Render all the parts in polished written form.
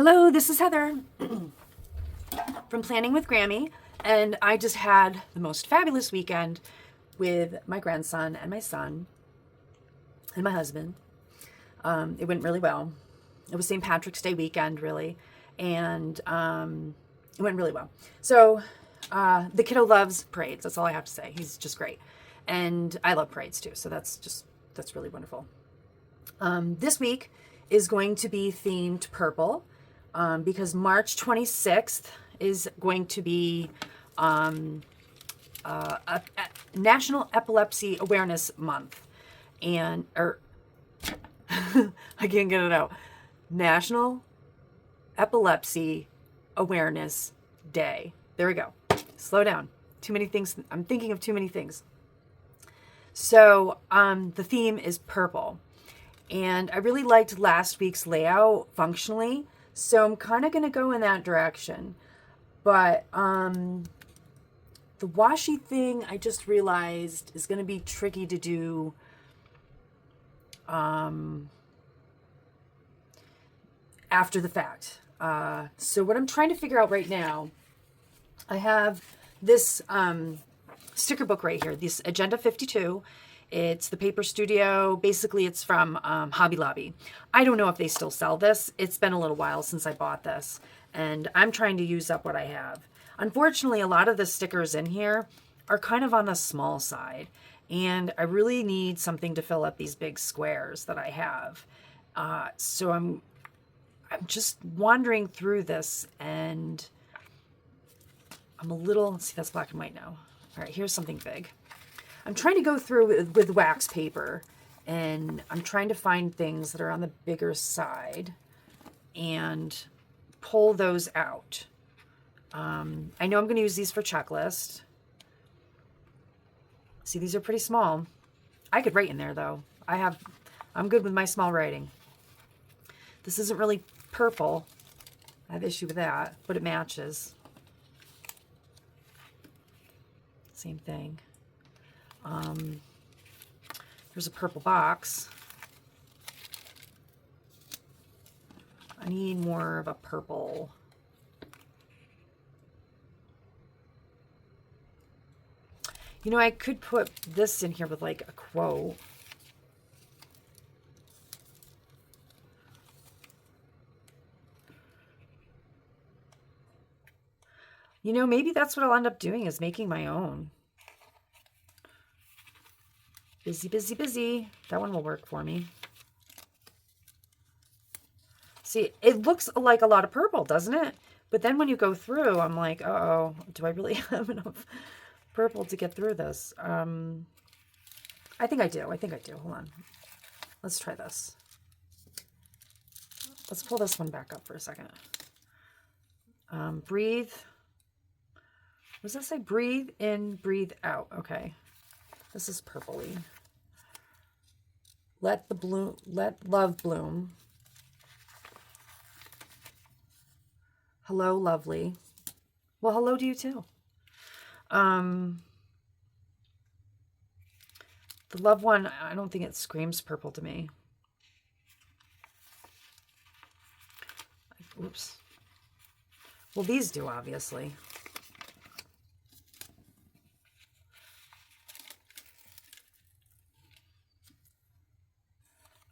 Hello, this is Heather from Planning with Grammy, and I just had the most fabulous weekend with my grandson and my son and my husband. It went really well. It was St. Patrick's Day weekend, really, and it went really well. So the kiddo loves parades. That's all I have to say. He's just great, and I love parades too. So that's really wonderful. This week is going to be themed purple. Because March 26th is going to be a National Epilepsy Awareness Month. I can't get it out. National Epilepsy Awareness Day. There we go. Slow down. Too many things. I'm thinking of too many things. So the theme is purple. And I really liked last week's layout functionally. So I'm kind of going to go in that direction. But the washi thing, I just realized, is going to be tricky to do after the fact. So what I'm trying to figure out right now, I have this sticker book right here, this Agenda 52. It's the Paper Studio. Basically, it's from Hobby Lobby. I don't know if they still sell this. It's been a little while since I bought this, and I'm trying to use up what I have. Unfortunately, a lot of the stickers in here are kind of on the small side, and I really need something to fill up these big squares that I have. So I'm just wandering through this, and I'm a little, let's see, that's black and white now. All right, here's something big. I'm trying to go through with wax paper, and I'm trying to find things that are on the bigger side and pull those out. I know I'm going to use these for checklist. See, these are pretty small. I could write in there, though. I'm good with my small writing. This isn't really purple. I have issue with that, but it matches. Same thing. There's a purple box. I need more of a purple. You know, I could put this in here with like a quote. You know, maybe that's what I'll end up doing, is making my own. Busy, busy, busy. That one will work for me. See, it looks like a lot of purple, doesn't it? But then when you go through, I'm like, uh-oh, do I really have enough purple to get through this? I think I do. Hold on. Let's try this. Let's pull this one back up for a second. Breathe. What does that say? Breathe in, breathe out. Okay. This is purpley. Let love bloom. Hello, lovely. Well, hello to you too. The love one, I don't think it screams purple to me. Oops. Well, these do, obviously.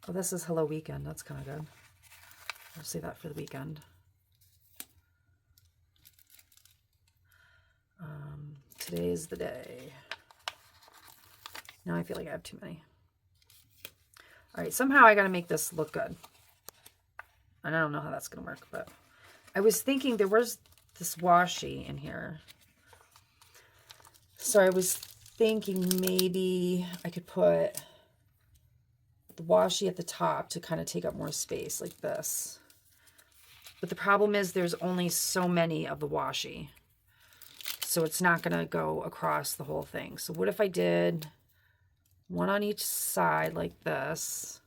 Oh, this is Hello Weekend. That's kind of good. I'll say that for the weekend. Today is the day. Now I feel like I have too many. All right, somehow I got to make this look good. And I don't know how that's going to work, but I was thinking there was this washi in here. So I was thinking maybe I could put the washi at the top to kind of take up more space like this. But the problem is there's only so many of the washi. So it's not going to go across the whole thing. So what if I did one on each side like this,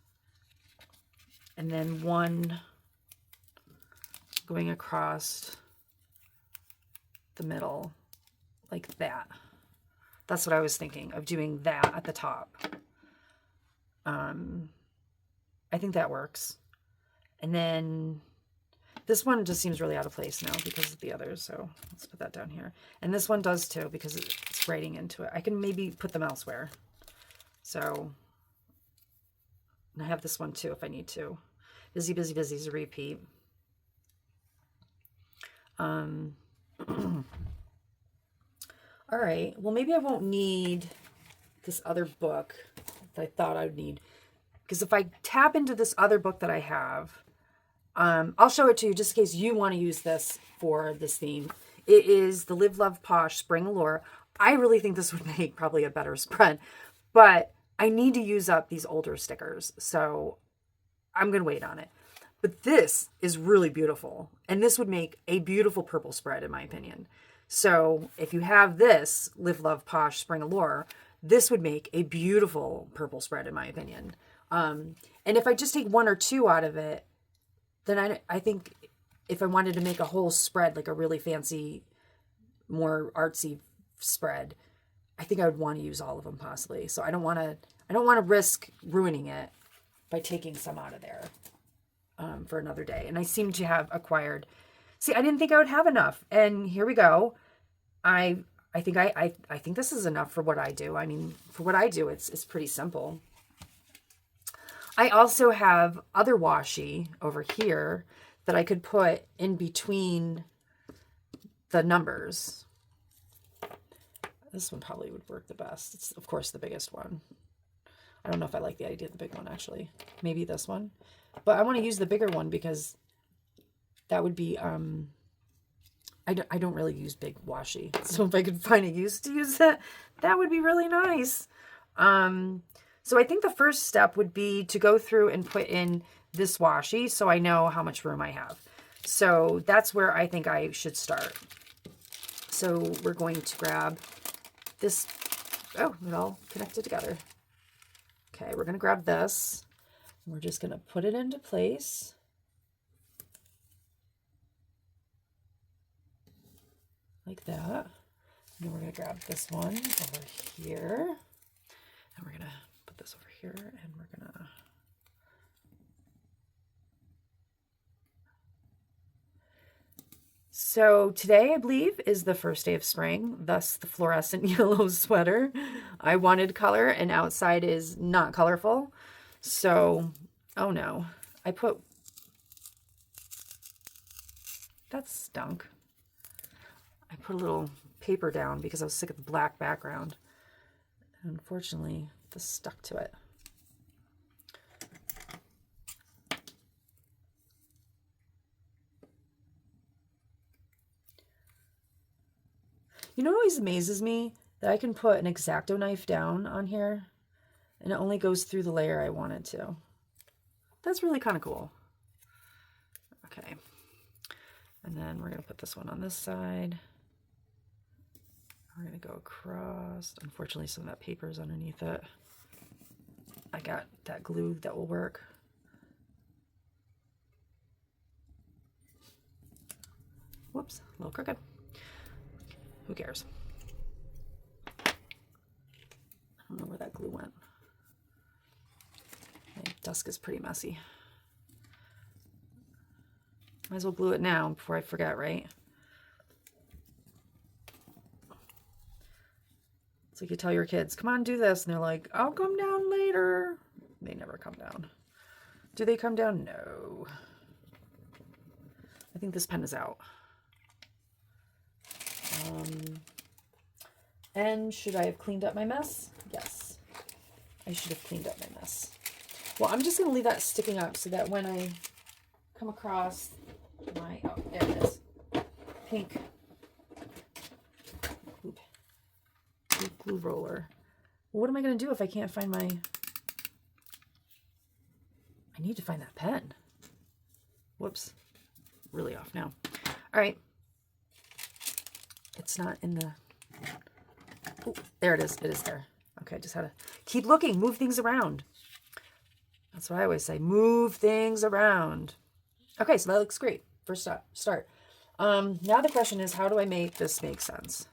and then one going across the middle like that. That's what I was thinking of, doing that at the top. I think that works. And then This one just seems really out of place now because of the others, so let's put that down here. And this one does too because it's writing into it. I can maybe put them elsewhere. So, and I have this one too if I need to. Busy, busy, busy is a repeat. All right, well, maybe I won't need this other book that I thought I would need. Because if I tap into this other book that I have, I'll show it to you just in case you want to use this for this theme. It is the Live, Love, Posh Spring Allure. I really think this would make probably a better spread, but I need to use up these older stickers, so I'm going to wait on it. But this is really beautiful, and this would make a beautiful purple spread, in my opinion. So if you have this Live, Love, Posh Spring Allure, this would make a beautiful purple spread, in my opinion. And if I just take one or two out of it, then I think if I wanted to make a whole spread, like a really fancy, more artsy spread, I think I would want to use all of them possibly. So I don't want to risk ruining it by taking some out of there for another day. And I seem to have acquired. See, I didn't think I would have enough, and here we go. I think this is enough for what I do. I mean, for what I do, it's pretty simple. I also have other washi over here that I could put in between the numbers. This one probably would work the best. It's, of course, the biggest one. I don't know if I like the idea of the big one, actually. Maybe this one. But I want to use the bigger one because that would be... I don't really use big washi. So if I could find a use to use that, that would be really nice. So I think the first step would be to go through and put in this washi so I know how much room I have. So that's where I think I should start. So we're going to grab this. Oh, it all connected together. Okay, we're going to grab this. We're just going to put it into place. Like that. And then we're going to grab this one over here. And we're going to put this over here, and we're going to... So today, I believe, is the first day of spring, thus the fluorescent yellow sweater. I wanted color, and outside is not colorful. So, oh no. I put... That stunk. I put a little paper down because I was sick of the black background. And unfortunately, this stuck to it. You know what always amazes me? That I can put an X-Acto knife down on here and it only goes through the layer I want it to. That's really kind of cool. Okay. And then we're going to put this one on this side. We're going to go across. Unfortunately, some of that paper is underneath it. I got that glue that will work. Whoops, a little crooked. Who cares? I don't know where that glue went. My desk is pretty messy. Might as well glue it now before I forget, right? It's like you tell your kids, come on, do this. And they're like, I'll come down later. They never come down. Do they come down? No. I think this pen is out. And should I have cleaned up my mess? Yes. I should have cleaned up my mess. Well, I'm just going to leave that sticking up so that when I come across my, oh, there it is, pink glue roller. Well, what am I going to do if I can't find my... I need to find that pen. Whoops. Really off now. All right. It's not in the... Oh, there it is. It is there. Okay, I just had to keep looking. Move things around. That's what I always say. Move things around. Okay, so that looks great. First start. Now the question is, how do I make this make sense?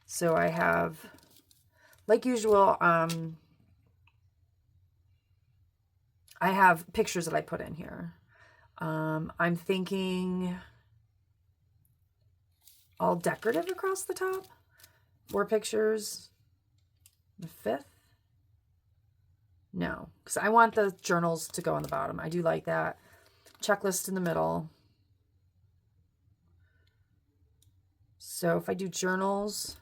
So I have, like usual, I have pictures that I put in here. I'm thinking all decorative across the top. 4 pictures. The 5th? No, because I want the journals to go on the bottom. I do like that. Checklist in the middle. So if I do journals,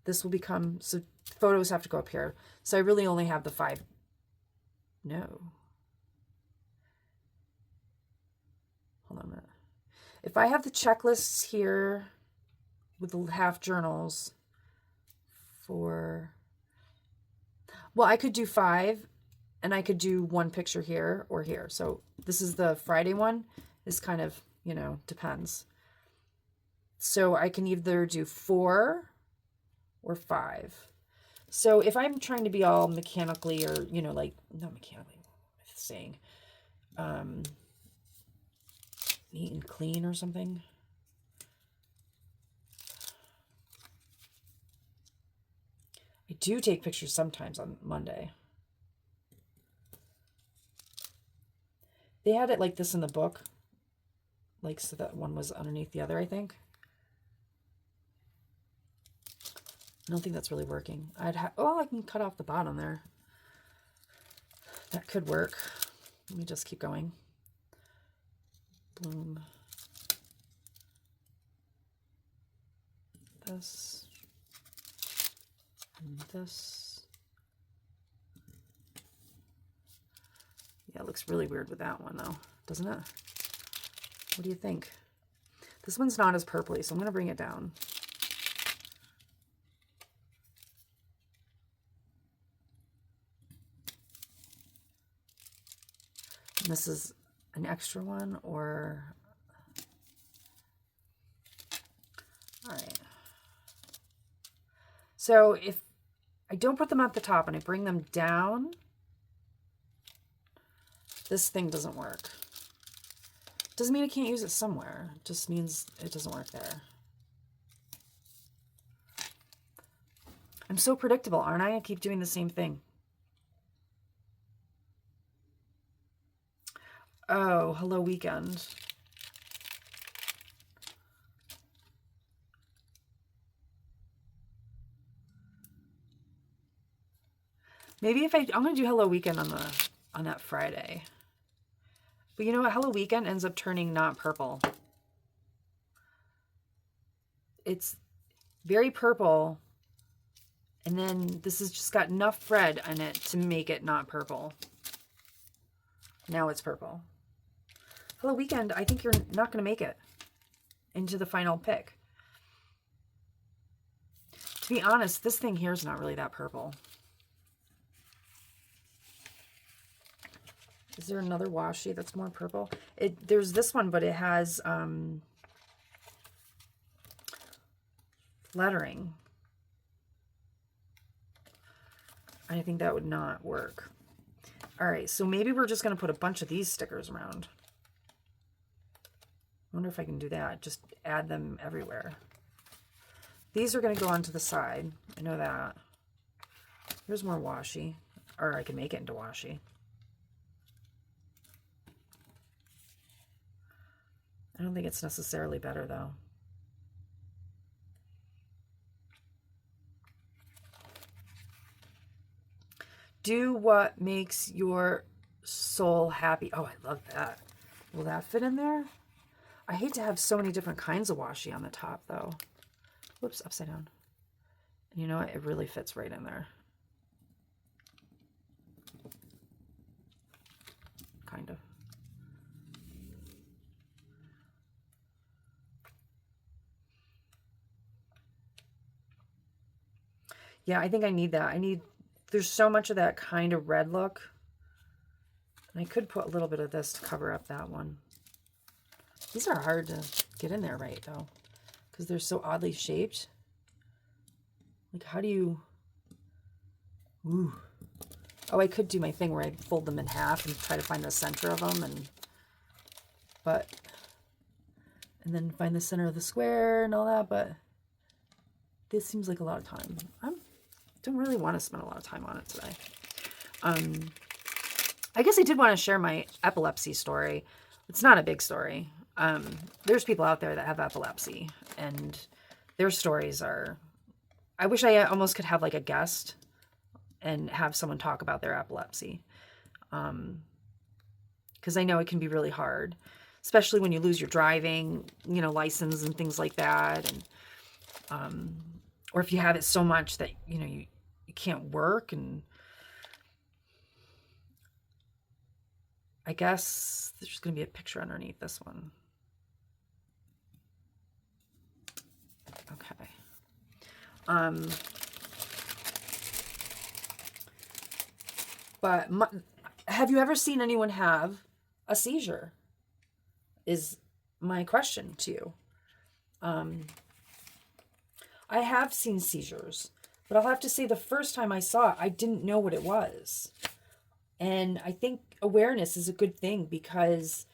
this will become, so photos have to go up here. So I really only have the 5. No. Hold on a minute. If I have the checklists here with the half journals for, well, I could do 5 and I could do 1 picture here or here. So this is the Friday one, is kind of, you know, depends. So I can either do 4 or 5. So if I'm trying to be all mechanically, or, you know, like, not mechanically, saying, neat and clean or something. I do take pictures sometimes on Monday. They had it like this in the book. Like, so that one was underneath the other, I think. I don't think that's really working. Oh, I can cut off the bottom there. That could work. Let me just keep going. Bloom. This. And this. Yeah, it looks really weird with that one, though, doesn't it? What do you think? This one's not as purpley, so I'm going to bring it down. And this is an extra one, or... All right. So if I don't put them at the top and I bring them down, this thing doesn't work. Doesn't mean I can't use it somewhere. It just means it doesn't work there. I'm so predictable, aren't I? I keep doing the same thing. Oh, hello weekend. Maybe if I'm going to do hello weekend on that Friday. But you know what? Hello weekend ends up turning not purple. It's very purple. And then this has just got enough red in it to make it not purple. Now it's purple. Hello weekend, I think you're not going to make it into the final pick. To be honest, this thing here is not really that purple. Is there another washi that's more purple? There's this one, but it has lettering. I think that would not work. All right, so maybe we're just going to put a bunch of these stickers around. I wonder if I can do that. Just add them everywhere. These are going to go onto the side. I know that. Here's more washi. Or I can make it into washi. I don't think it's necessarily better, though. Do what makes your soul happy. Oh, I love that. Will that fit in there? I hate to have so many different kinds of washi on the top, though. Whoops, upside down. And you know what? It really fits right in there. Kind of. Yeah, I think I need that. There's so much of that kind of red look. And I could put a little bit of this to cover up that one. These are hard to get in there right, though, because they're so oddly shaped. Like, how do you... Ooh. Oh, I could do my thing where I fold them in half and try to find the center of them, and then find the center of the square and all that, but this seems like a lot of time. I don't really want to spend a lot of time on it today. I guess I did want to share my epilepsy story. It's not a big story. There's people out there that have epilepsy, and their stories are, I wish I almost could have like a guest and have someone talk about their epilepsy. Because I know it can be really hard, especially when you lose your driving, license and things like that. And, or if you have it so much that, you can't work. And I guess there's going to be a picture underneath this one. Okay. But have you ever seen anyone have a seizure? Is my question to you. I have seen seizures, but I'll have to say the first time I saw it, I didn't know what it was. And I think awareness is a good thing because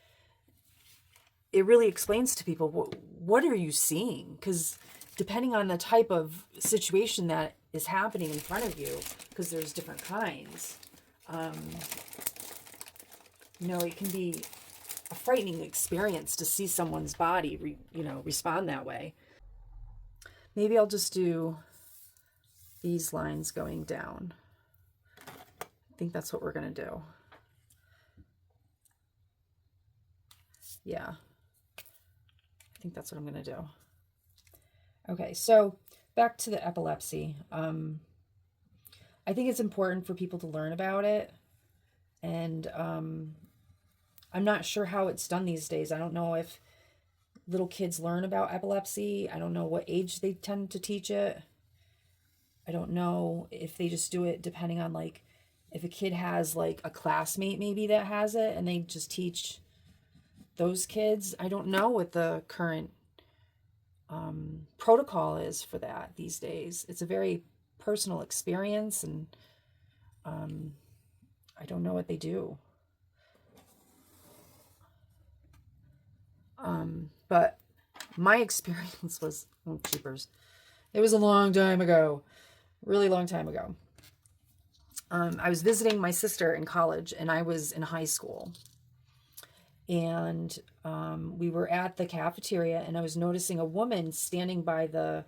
it really explains to people, what are you seeing? Because depending on the type of situation that is happening in front of you, because there's different kinds, it can be a frightening experience to see someone's body, respond that way. Maybe I'll just do these lines going down. I think that's what we're going to do. Yeah. I think that's what I'm going to do. Okay, so back to the epilepsy. I think it's important for people to learn about it. And I'm not sure how it's done these days. I don't know if little kids learn about epilepsy. I don't know what age they tend to teach it. I don't know if they just do it depending on, like, if a kid has, like, a classmate maybe that has it and they just teach those kids. I don't know what the current protocol is for that these days. It's a very personal experience, and I don't know what they do. But my experience was, oh, jeepers. It was a long time ago, really long time ago. I was visiting my sister in college, and I was in high school. And we were at the cafeteria, and I was noticing a woman standing by the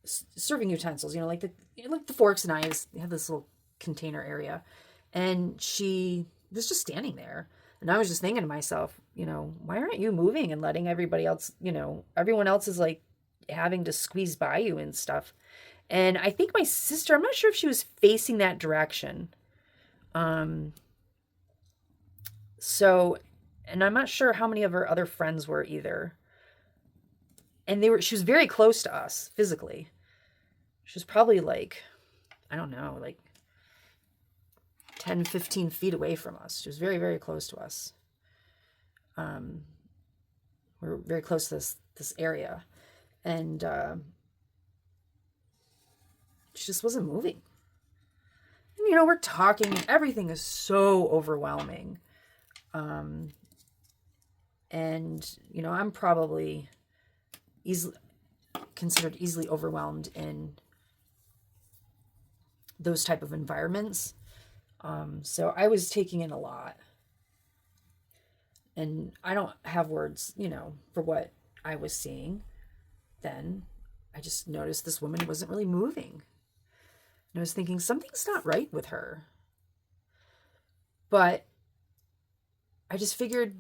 serving utensils, like the forks and knives. They have this little container area, and she was just standing there. And I was just thinking to myself, why aren't you moving and letting everybody else, everyone else is like having to squeeze by you and stuff. And I think my sister, I'm not sure if she was facing that direction. So, and I'm not sure how many of her other friends were either. And she was very close to us physically. She was probably like, I don't know, like 10, 15 feet away from us. She was very, very close to us. We're very close to this area. And she just wasn't moving. And, we're talking, and everything is so overwhelming. And, I'm probably considered easily overwhelmed in those type of environments. So I was taking in a lot. And I don't have words, for what I was seeing then. I just noticed this woman wasn't really moving. And I was thinking, something's not right with her. But I just figured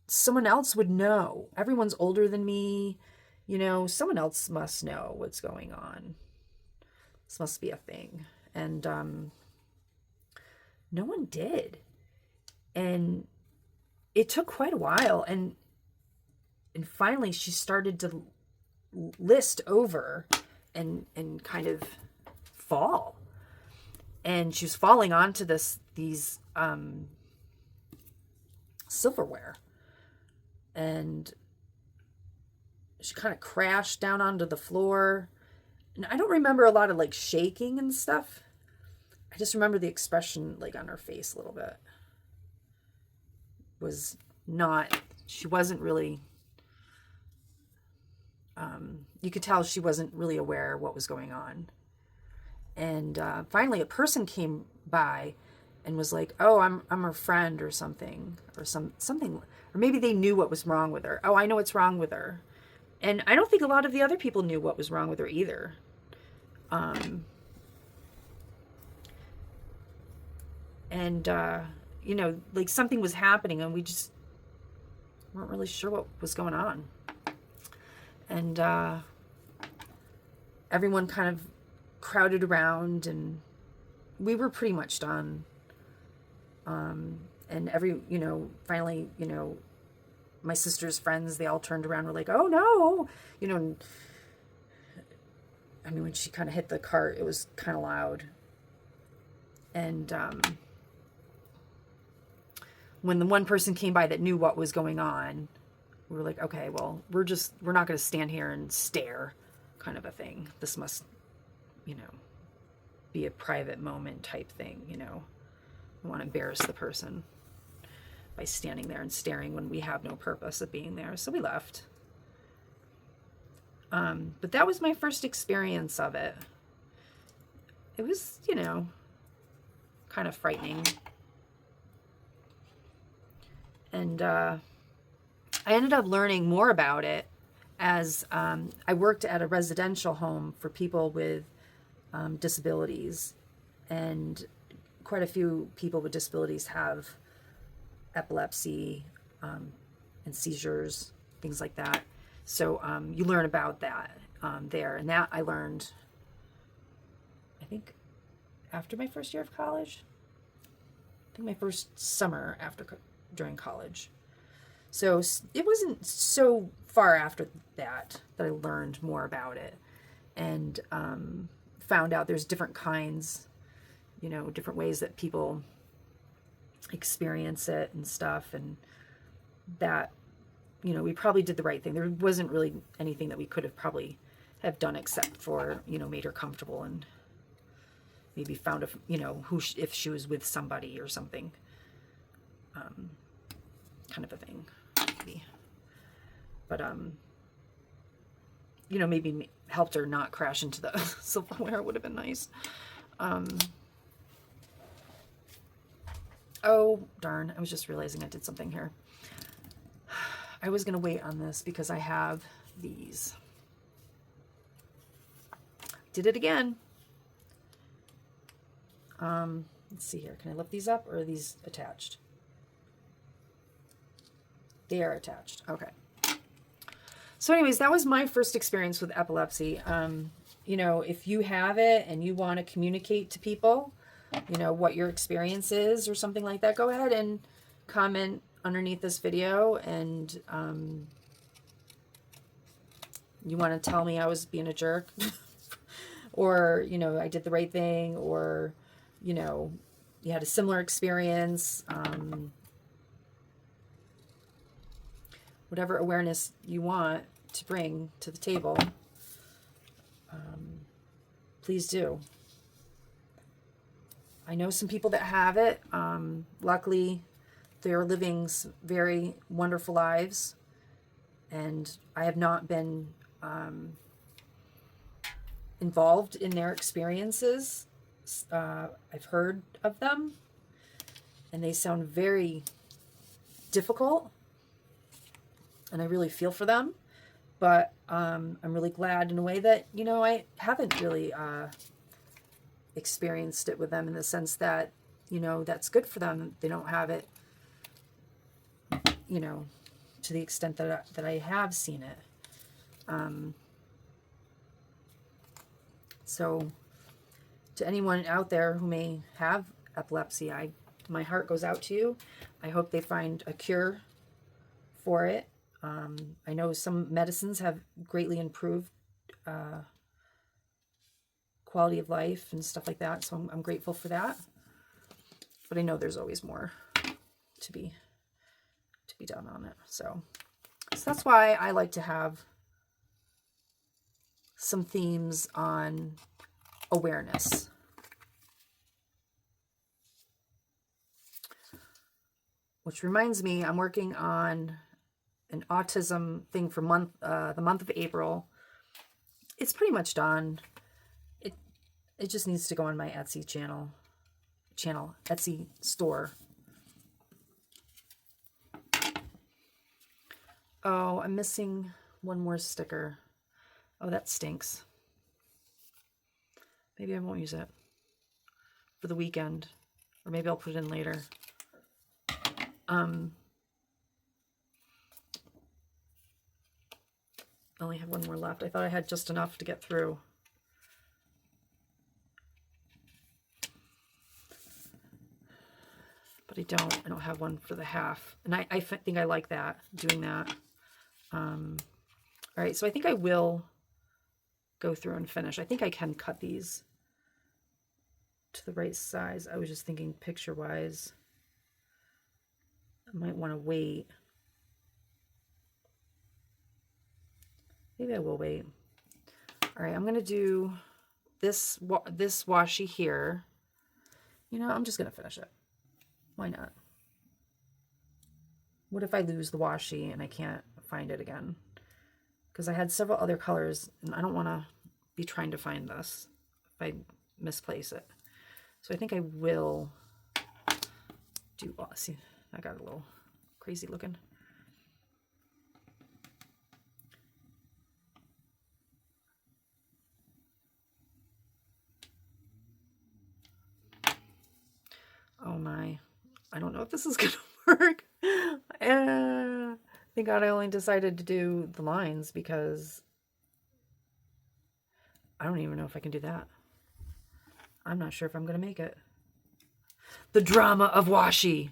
someone else would know. Everyone's older than me. Someone else must know what's going on. This must be a thing. And no one did. And it took quite a while. And finally she started to list over and kind of fall. And she was falling onto these silverware. And she kind of crashed down onto the floor. And I don't remember a lot of like shaking and stuff. I just remember the expression like on her face a little bit. She wasn't really, you could tell she wasn't really aware of what was going on. And finally a person came by and was like, oh, I'm her friend or something, or something, or maybe they knew what was wrong with her. Oh, I know what's wrong with her. And I don't think a lot of the other people knew what was wrong with her either. You know, like something was happening and we just weren't really sure what was going on. And everyone kind of crowded around and we were pretty much done. And you know, finally, you know, my sister's friends, they all turned around and were like, oh no, you know, I mean, when she kind of hit the cart, it was kind of loud. And when the one person came by that knew what was going on, we were like, okay, well, we're not going to stand here and stare, kind of a thing. This must, you know, be a private moment type thing, you know. I want to embarrass the person by standing there and staring when we have no purpose of being there. So we left. But that was my first experience of it. It was, you know, kind of frightening. And I ended up learning more about it as I worked at a residential home for people with disabilities. And quite a few people with disabilities have epilepsy and seizures, things like that. So you learn about that there. And that I learned, I think, after my first year of college. I think my first summer during college. So it wasn't so far after that I learned more about it and found out there's different kinds, you know, different ways that people experience it and stuff, and that, you know, we probably did the right thing. There wasn't really anything that we could have probably have done except for, you know, made her comfortable and maybe found you know, if she was with somebody or something, kind of a thing, maybe. But you know, maybe helped her not crash into the silverware would have been nice. Oh, darn. I was just realizing I did something here. I was going to wait on this because I have these. Did it again. Let's see here. Can I lift these up or are these attached? They are attached. Okay. So anyways, that was my first experience with epilepsy. You know, if you have it and you want to communicate to people, you know, what your experience is or something like that, go ahead and comment underneath this video. And you want to tell me I was being a jerk or, you know, I did the right thing, or, you know, you had a similar experience, whatever awareness you want to bring to the table, please do. I know some people that have it. Luckily, they're living very wonderful lives, and I have not been involved in their experiences. I've heard of them, and they sound very difficult, and I really feel for them. But I'm really glad in a way that, you know, I haven't really experienced it with them, in the sense that, you know, that's good for them. They don't have it, you know, to the extent that I have seen it. So to anyone out there who may have epilepsy, my heart goes out to you. I hope they find a cure for it. I know some medicines have greatly improved quality of life and stuff like that, so I'm grateful for that. But I know there's always more to be done on it. So that's why I like to have some themes on awareness. Which reminds me, I'm working on an autism thing for the month of April. It's pretty much done. It just needs to go on my Etsy channel channel, Etsy store. Oh, I'm missing one more sticker. Oh, that stinks. Maybe I won't use it for the weekend, or maybe I'll put it in later. I only have one more left. I thought I had just enough to get through. But I don't. I don't have one for the half. And I think I like that, doing that. All right, so I think I will go through and finish. I think I can cut these to the right size. I was just thinking picture-wise, I might want to wait. Maybe I will wait. All right, I'm going to do this washi here. You know, I'm just going to finish it. Why not? What if I lose the washi and I can't find it again? Because I had several other colors, and I don't want to be trying to find this if I misplace it. So I think I will do, oh, see, I got a little crazy looking. Oh my, I don't know if this is going to work. Thank God I only decided to do the lines because I don't even know if I can do that. I'm not sure if I'm going to make it. The drama of washi.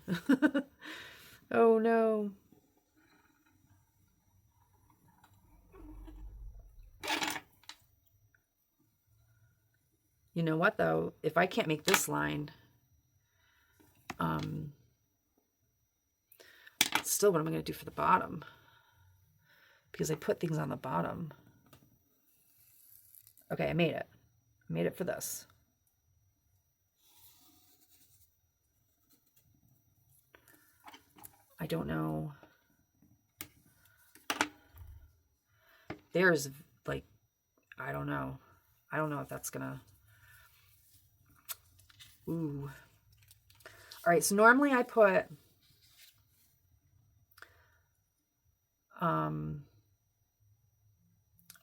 Oh no. You know what though? If I can't make this line, still what am I going to do for the bottom? Because I put things on the bottom. Okay, I made it. I made it for this. I don't know. There's like, I don't know. I don't know if that's gonna. Ooh. All right, so normally I put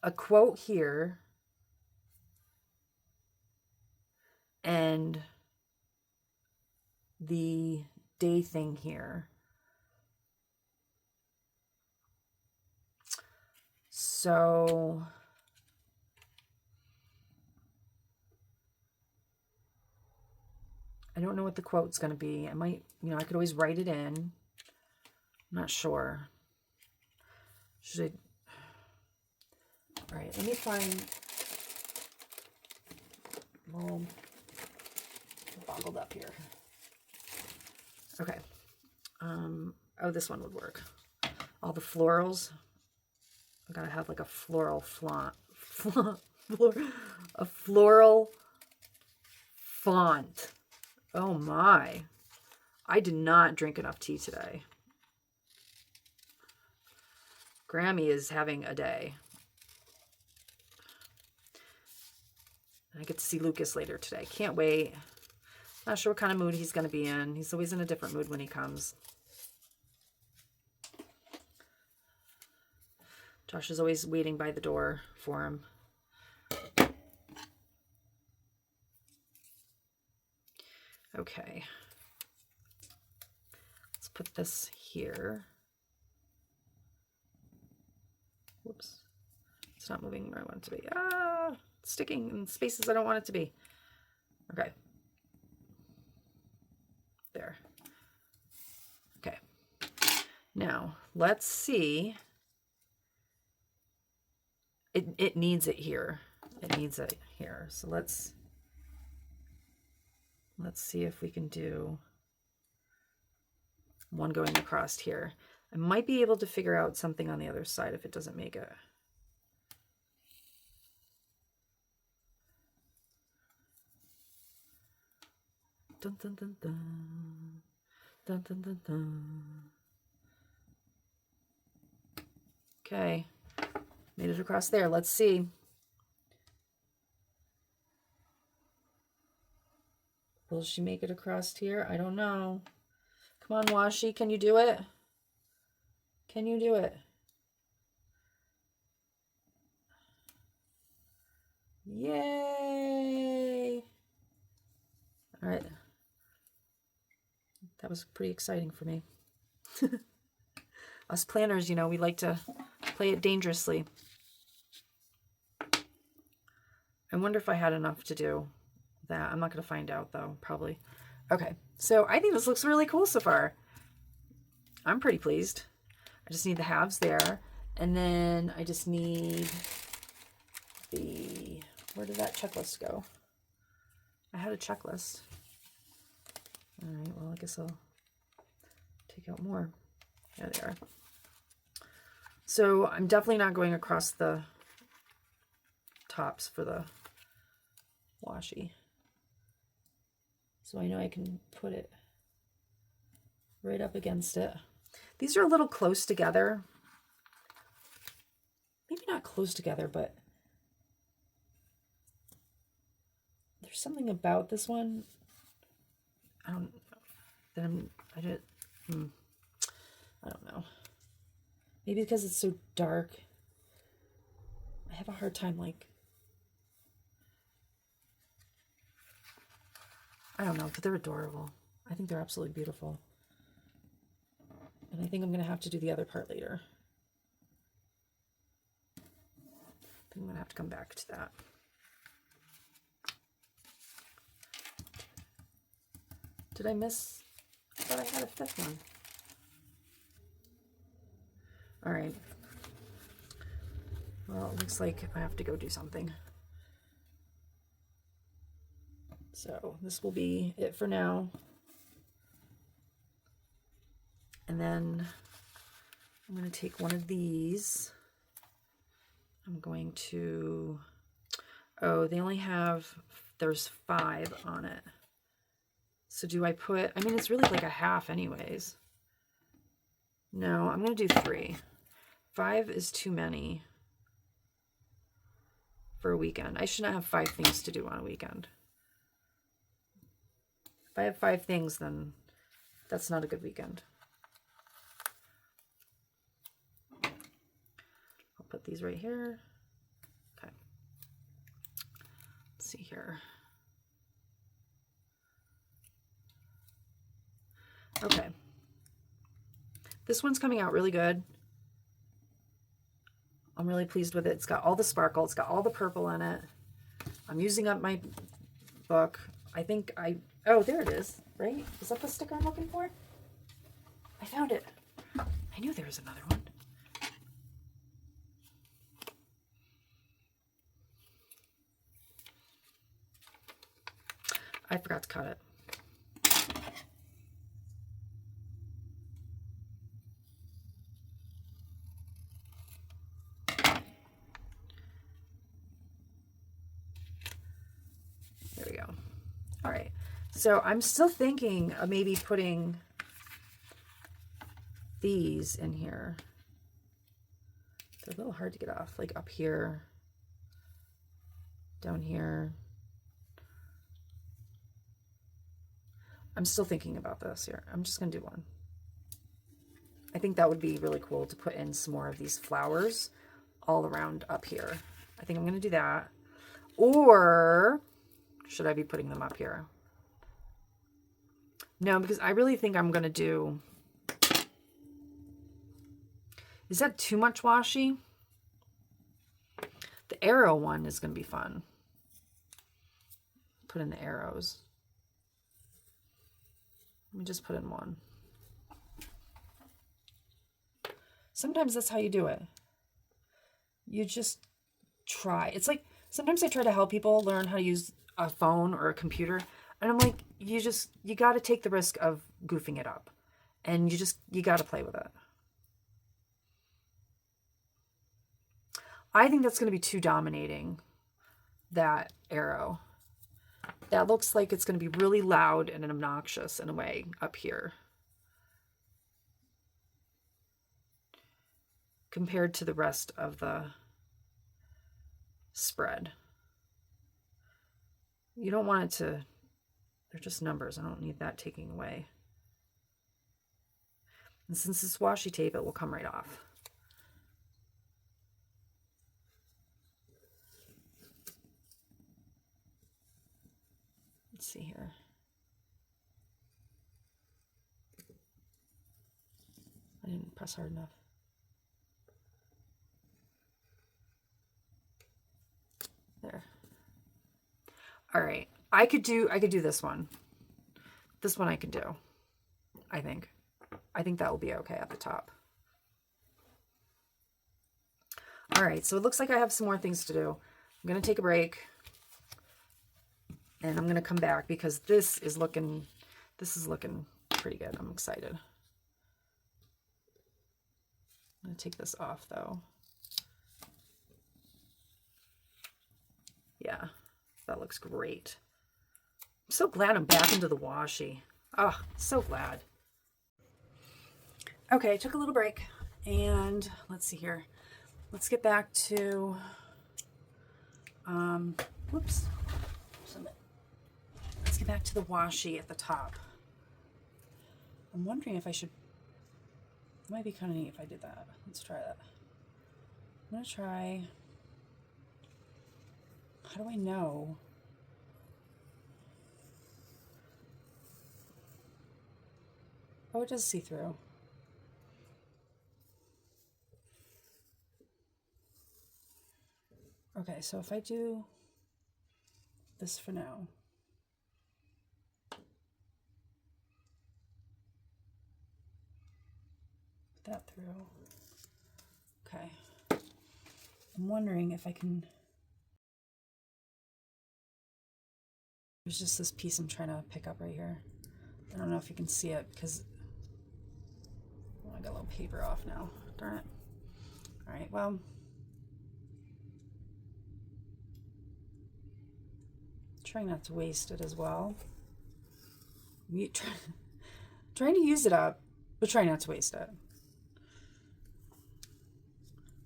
a quote here and the day thing here. So I don't know what the quote's going to be. I might, you know, I could always write it in. I'm not sure. Should I? All right, let me find. Well, boggled up here. Okay. Oh, this one would work. All the florals. I gotta have like a floral a floral font. Oh my. I did not drink enough tea today. Grammy is having a day. I get to see Lucas later today. Can't wait. Not sure what kind of mood he's going to be in. He's always in a different mood when he comes. Josh is always waiting by the door for him. Okay. Let's put this here. Whoops. It's not moving where I want it to be. Ah, it's sticking in spaces I don't want it to be. Okay. There. Okay. Now, let's see. It needs it here. It needs it here. So let's see if we can do one going across here. I might be able to figure out something on the other side if it doesn't make it. Dun, dun, dun, dun. Dun, dun, dun, dun. Okay. Made it across there. Let's see. Will she make it across here? I don't know. Come on, washi, can you do it? Can you do it? Yay! All right. That was pretty exciting for me. Us planners, you know, we like to play it dangerously. I wonder if I had enough to do that. I'm not going to find out, though, probably. Okay, so I think this looks really cool so far. I'm pretty pleased. I just need the halves there. And then I just need the... Where did that checklist go? I had a checklist. All right, well, I guess I'll take out more. There they are. So I'm definitely not going across the tops for the washi. So I know I can put it right up against it. These are a little close together. Maybe not close together, but there's something about this one. I don't know. Maybe because it's so dark. I have a hard time, like, I don't know, but they're adorable. I think they're absolutely beautiful. And I think I'm going to have to do the other part later. I think I'm going to have to come back to that. Did I miss? I thought I had a fifth one. All right. Well, it looks like I have to go do something. So this will be it for now. And then I'm going to take one of these. I'm going to, oh, they only have, there's 5 on it. So do I put, I mean, it's really like a half anyways. No, I'm going to do 3. 5 is too many for a weekend. I should not have 5 things to do on a weekend. If I have 5 things, then that's not a good weekend. I'll put these right here. Okay. Let's see here. Okay. This one's coming out really good. I'm really pleased with it. It's got all the sparkle. It's got all the purple in it. I'm using up my book. I think oh, there it is, right? Is that the sticker I'm looking for? I found it. I knew there was another one. I forgot to cut it. There we go. All right. So I'm still thinking of maybe putting these in here. They're a little hard to get off, like up here, down here. I'm still thinking about this here. I'm just going to do one. I think that would be really cool to put in some more of these flowers all around up here. I think I'm going to do that. Or should I be putting them up here? No, because I really think I'm going to do... Is that too much washi? The arrow one is going to be fun. Put in the arrows. Let me just put in one. Sometimes that's how you do it. You just try. It's like, sometimes I try to help people learn how to use a phone or a computer. And I'm like, you got to take the risk of goofing it up. And you got to play with it. I think that's going to be too dominating, that arrow. That looks like it's going to be really loud and obnoxious in a way up here. Compared to the rest of the spread. You don't want it to They're just numbers. I don't need that taking away. And since it's washi tape, it will come right off. Let's see here. I didn't press hard enough. There. All right. I could do this one. This one I could do. I think that will be okay at the top. All right. So it looks like I have some more things to do. I'm going to take a break and I'm going to come back because this is looking pretty good. I'm excited. I'm going to take this off though. Yeah, that looks great. I'm so glad I'm back into the washi. Oh, so glad. Okay, took a little break and let's see here. Let's get back to, whoops. Let's get back to the washi at the top. I'm wondering if I should, it might be kind of neat if I did that. Let's try that. I'm gonna try, how do I know? Oh, it does see through. Okay, so if I do this for now. Put that through. Okay. I'm wondering if I can. There's just this piece I'm trying to pick up right here. I don't know if you can see it because I got a little paper off now. Darn it. All right, well. Trying not to waste it as well. Trying to use it up, but try not to waste it.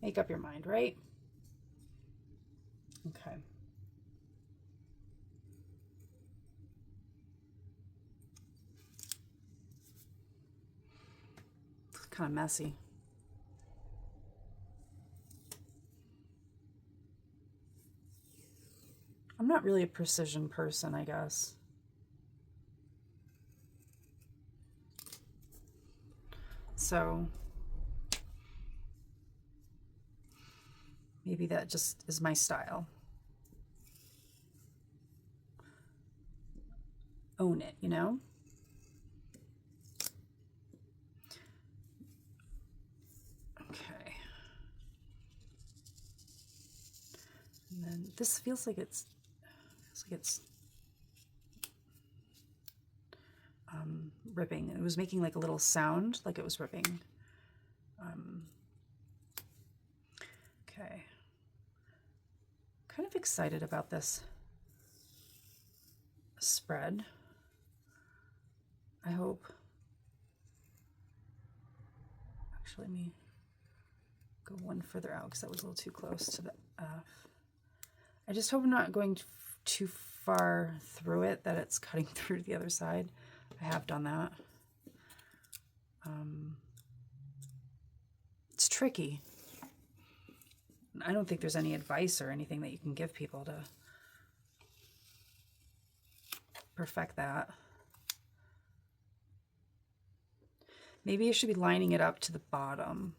Make up your mind, right? Okay. It's kind of messy. I'm not really a precision person, I guess. So maybe that just is my style. Own it, you know? Okay. And then this feels like it's ripping. It was making like a little sound like it was ripping. Okay. Kind of excited about this spread. I hope. Actually, let me go one further out because that was a little too close to the F. I just hope I'm not going too far through it, that it's cutting through to the other side. I have done that. It's tricky. I don't think there's any advice or anything that you can give people to perfect that. Maybe you should be lining it up to the bottom.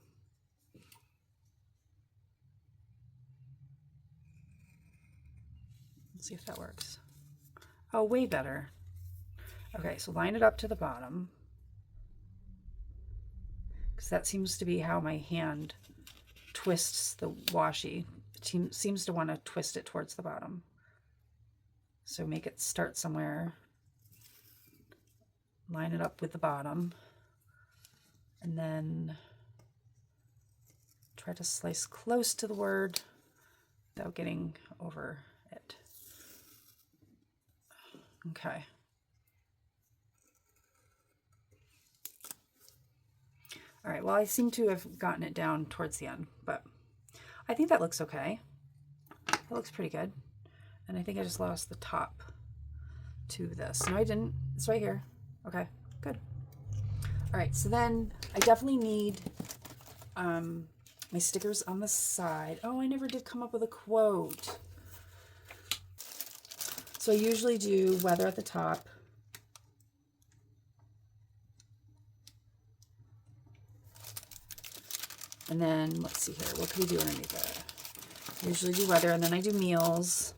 Let's see if that works. Oh, way better. Okay, so line it up to the bottom, because that seems to be how my hand twists the washi. It seems to want to twist it towards the bottom. So make it start somewhere, line it up with the bottom, and then try to slice close to the word without getting over it. Okay. All right, well, I seem to have gotten it down towards the end, but I think that looks okay. That looks pretty good. And I think I just lost the top to this. No, I didn't. It's right here. Okay, good. All right, so then I definitely need my stickers on the side. Oh, I never did come up with a quote. So I usually do weather at the top. And then, let's see here, what can we do underneath that? Usually do weather, and then I do meals.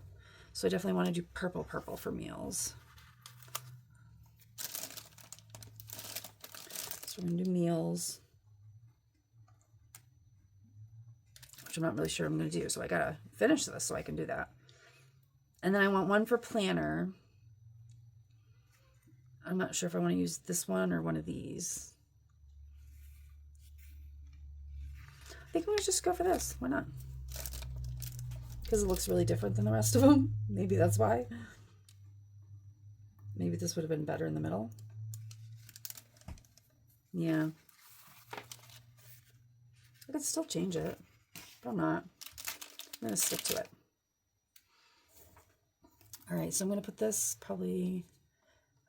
So I definitely want to do purple for meals. So we're going to do meals, which I'm not really sure I'm going to do. So I got to finish this so I can do that. And then I want one for planner. I'm not sure if I want to use this one or one of these. I think I'm going to just go for this. Why not? Because it looks really different than the rest of them. Maybe that's why. Maybe this would have been better in the middle. Yeah. I could still change it, but I'm not. I'm going to stick to it. All right, so I'm going to put this probably,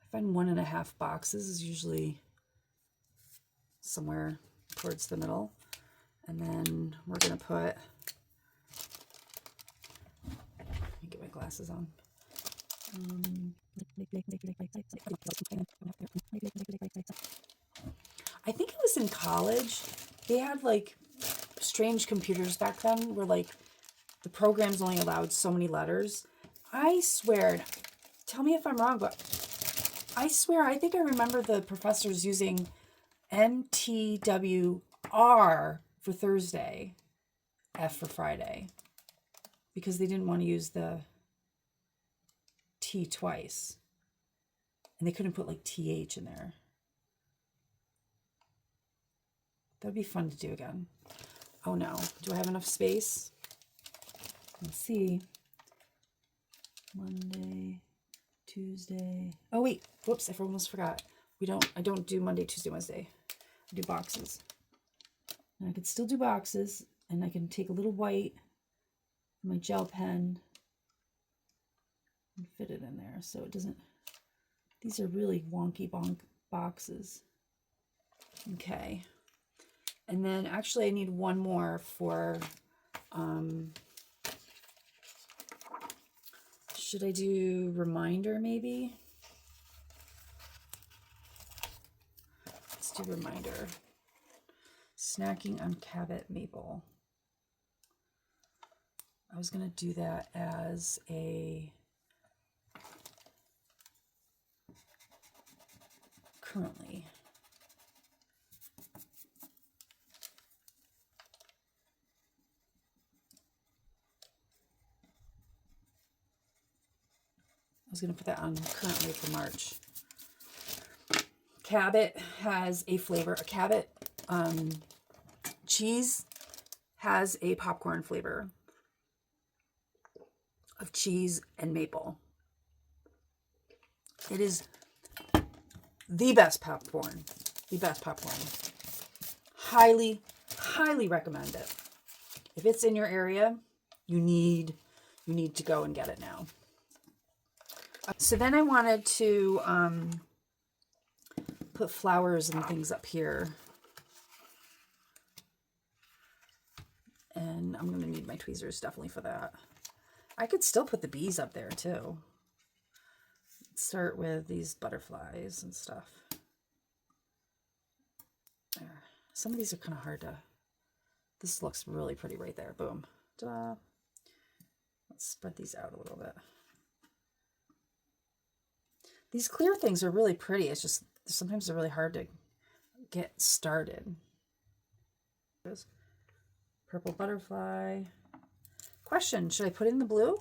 I find 1.5 boxes is usually somewhere towards the middle. And then we're going to put, let me get my glasses on. I think it was in college. They had like strange computers back then where like the programs only allowed so many letters. I swear, tell me if I'm wrong, but I swear, I think I remember the professors using NTWR for Thursday, F for Friday, because they didn't want to use the T twice. And they couldn't put like TH in there. That would be fun to do again. Oh no, do I have enough space? Let's see. Monday, Tuesday. Oh wait, whoops, I almost forgot. I don't do Monday, Tuesday, Wednesday. I do boxes. And I could still do boxes, and I can take a little white, my gel pen, and fit it in there so it doesn't, these are really wonky boxes. Okay. And then actually I need one more for, should I do reminder maybe? Let's do reminder. Snacking on Cabot Maple. I was going to do that as a currently. I was going to put that on currently for March. Cabot has a flavor. A Cabot cheese has a popcorn flavor of cheese and maple. It is the best popcorn. The best popcorn. Highly, highly recommend it. If it's in your area, you need to go and get it now. So then I wanted to put flowers and things up here. And I'm going to need my tweezers definitely for that. I could still put the bees up there too. Let's start with these butterflies and stuff. There. Some of these are kind of hard to, this looks really pretty right there. Boom. Ta-da. Let's spread these out a little bit. These clear things are really pretty. It's just, sometimes they're really hard to get started. Purple butterfly. Question, should I put in the blue?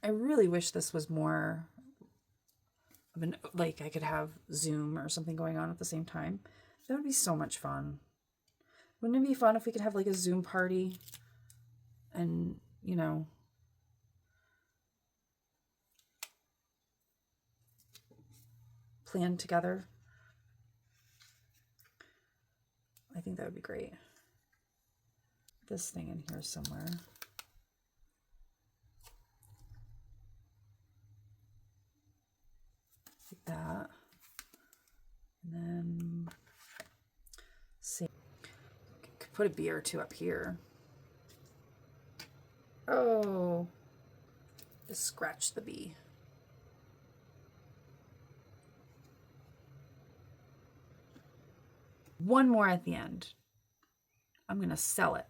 I really wish this was more, like I could have Zoom or something going on at the same time. That would be so much fun. Wouldn't it be fun if we could have like a Zoom party and, you know, plan together? I think that would be great. This thing in here somewhere. put a bee or two up here. Oh, just scratch the bee. One more at the end. I'm going to sell it.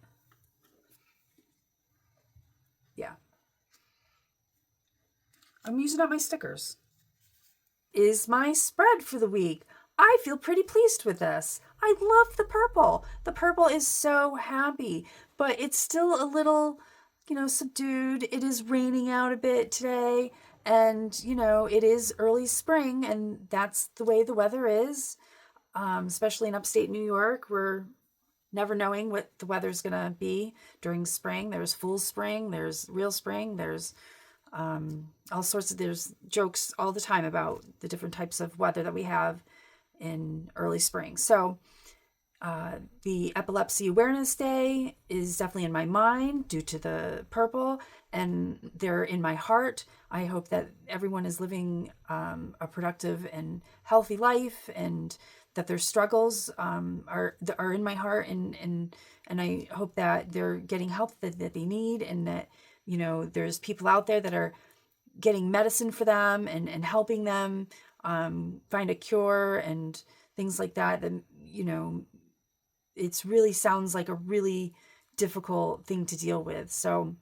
Yeah. I'm using up my stickers. Is my spread for the week. I feel pretty pleased with this. I love the purple. The purple is so happy, but it's still a little, subdued. It is raining out a bit today, and, it is early spring, and that's the way the weather is, especially in upstate New York. We're never knowing what the weather's going to be during spring. There's fool's spring, there's real spring, there's all sorts of, there's jokes all the time about the different types of weather that we have in early spring. So the Epilepsy Awareness Day is definitely in my mind due to the purple, and they're in my heart. I hope that everyone is living a productive and healthy life, and that their struggles are in my heart, and I hope that they're getting help that they need, and that there's people out there that are getting medicine for them and helping them find a cure and things like that. And it's really sounds like a really difficult thing to deal with. So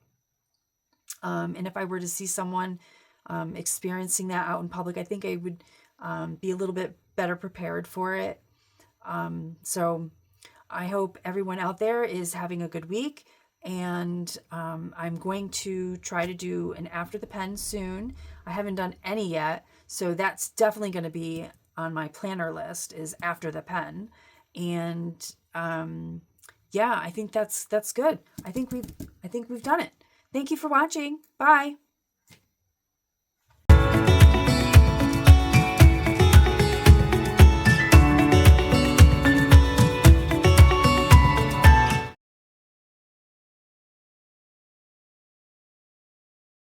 and if I were to see someone experiencing that out in public, I think I would be a little bit better prepared for it. So I hope everyone out there is having a good week, and I'm going to try to do an After the Pen soon. I haven't done any yet, so that's definitely going to be on my planner list, is After the Pen. And yeah, I think that's good. I think we've done it. Thank you for watching. Bye.